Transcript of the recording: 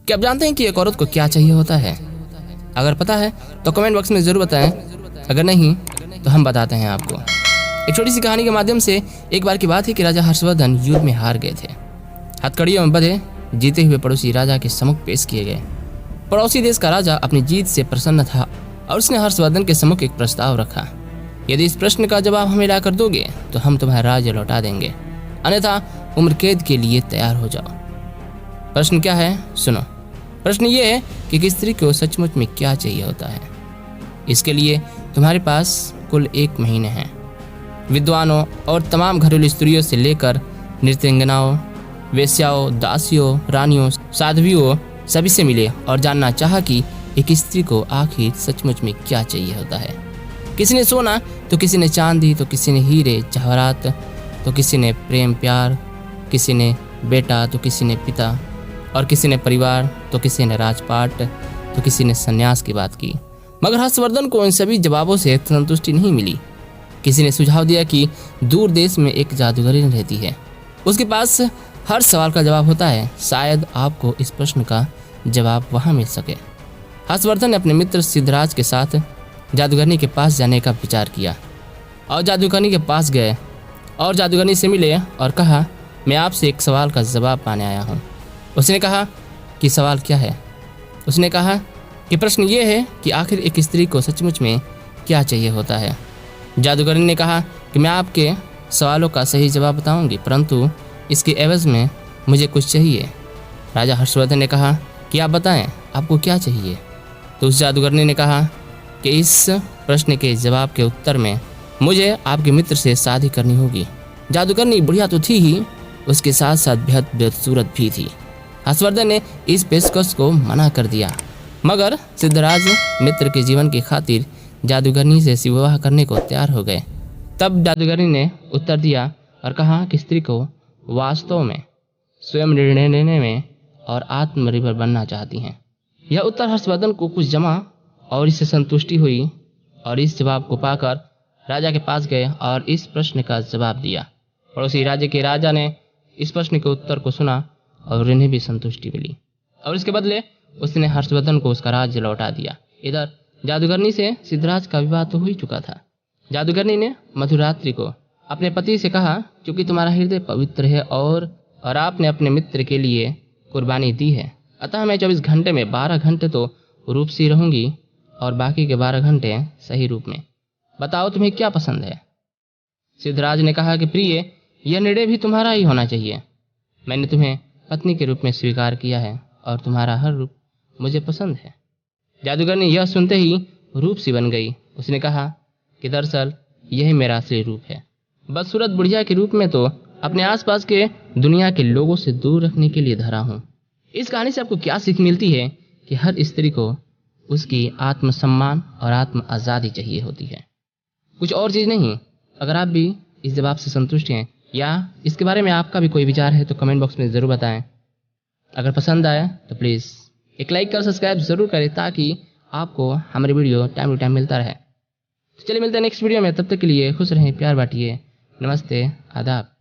क्या आप जानते हैं कि एक औरत को क्या चाहिए होता है? अगर पता है तो कमेंट बॉक्स में ज़रूर बताएं, अगर नहीं तो हम बताते हैं आपको। एक छोटी सी कहानी के माध्यम से एक बार की बात है कि राजा हर्षवर्धन युद्ध में हार गए थे। हथकड़ियों में बंधे जीते हुए पड़ोसी राजा के सम्मुख पेश किए गए। पड़ोसी देश का राजा अपनी जीत से प्रसन्न था और उसने हर्षवर्धन के सम्मुख एक प्रस्ताव रखा। यदि इस प्रश्न का जवाब हमें लाकर दोगे तो हम तुम्हारा राज्य लौटा देंगे, अन्यथा उम्र कैद के लिए तैयार हो जाओ। प्रश्न क्या है, सुनो। प्रश्न ये है कि किस स्त्री को सचमुच में क्या चाहिए होता है। इसके लिए तुम्हारे पास कुल 1 महीने हैं। विद्वानों और तमाम घरेलू स्त्रियों से लेकर नृत्यांगनाओं, वेश्याओं, दासियों, रानियों, साध्वियों सभी से मिले और जानना चाहा कि एक स्त्री को आखिर सचमुच में क्या चाहिए होता है। किसी ने सोना तो किसी ने चांदी, तो किसी ने हीरे जवाहरात, तो किसी ने प्रेम प्यार, किसी ने बेटा तो किसी ने पिता, और किसी ने परिवार तो किसी ने राजपाट, तो किसी ने सन्यास की बात की। मगर हर्षवर्धन को इन सभी जवाबों से संतुष्टि नहीं मिली। किसी ने सुझाव दिया कि दूर देश में एक जादूगरीन रहती है, उसके पास हर सवाल का जवाब होता है, शायद आपको इस प्रश्न का जवाब वहाँ मिल सके। हर्षवर्धन ने अपने मित्र सिद्धराज के साथ जादूगरनी के पास जाने का विचार किया और जादूगरनी के पास गए और जादूगरनी से मिले और कहा, मैं आपसे एक सवाल का जवाब पाने आया हूँ। उसने कहा कि सवाल क्या है? उसने कहा कि प्रश्न ये है कि आखिर एक स्त्री को सचमुच में क्या चाहिए होता है। जादूगरनी ने कहा कि मैं आपके सवालों का सही जवाब बताऊंगी, परंतु इसके एवज में मुझे कुछ चाहिए। राजा हर्षवर्धन ने कहा कि आप बताएं, आपको क्या चाहिए? तो उस जादूगरनी ने कहा कि इस प्रश्न के जवाब के उत्तर में मुझे आपके मित्र से शादी करनी होगी। जादूगरनी बुढ़िया तो थी ही, उसके साथ साथ बेहद बदसूरत भी थी। हर्षवर्धन ने इस पेशकश को मना कर दिया, मगर सिद्धराज मित्र के जीवन की खातिर जादूगरनी से विवाह करने को तैयार हो गए। तब जादूगरनी ने उत्तर दिया और कहा कि स्त्री को वास्तव में स्वयं निर्णय लेने में और आत्मनिर्भर बनना चाहती हैं। यह उत्तर हर्षवर्धन को कुछ जमा और इससे संतुष्टि हुई और इस जवाब को पाकर राजा के पास गए और इस प्रश्न का जवाब दिया। पड़ोसी राज्य के राजा ने इस प्रश्न के उत्तर को सुना और उन्हें भी संतुष्टि मिली और इसके बदले उसने हर्षवर्धन को उसका राज्य लौटा दिया। इधर जादूगरनी से सिद्धराज का विवाह तो हो ही चुका था। जादूगरनी ने मधुरात्रि को अपने पति से कहा, क्योंकि तुम्हारा हृदय पवित्र है और आपने अपने मित्र के लिए कुर्बानी दी है, अतः मैं 24 घंटे में 12 घंटे तो रूपसी रहूंगी और बाकी के 12 घंटे सही रूप में। बताओ तुम्हें क्या पसंद है? सिद्धराज ने कहा कि प्रिय, यह निर्णय भी तुम्हारा ही होना चाहिए। मैंने तुम्हें पत्नी के रूप में स्वीकार किया है और तुम्हारा हर रूप मुझे पसंद है। जादूगरनी यह सुनते ही रूपसी बन गई। उसने कहा कि दरअसल यही मेरा असली रूप है। बदसूरत बुढ़िया के रूप में तो अपने आसपास के दुनिया के लोगों से दूर रखने के लिए धरा हूँ। इस कहानी से आपको क्या सीख मिलती है कि हर स्त्री को उसकी आत्मसम्मान और आत्म आज़ादी चाहिए होती है, कुछ और चीज़ नहीं। अगर आप भी इस जवाब से संतुष्ट हैं या इसके बारे में आपका भी कोई विचार है तो कमेंट बॉक्स में ज़रूर बताएं। अगर पसंद आया तो प्लीज़ एक लाइक कर सब्सक्राइब ज़रूर करें ताकि आपको हमारी वीडियो टाइम टू टाइम मिलता रहे। तो चलिए मिलते हैं नेक्स्ट वीडियो में, तब तक के लिए खुश रहें, प्यार बांटिए। नमस्ते, आदाब।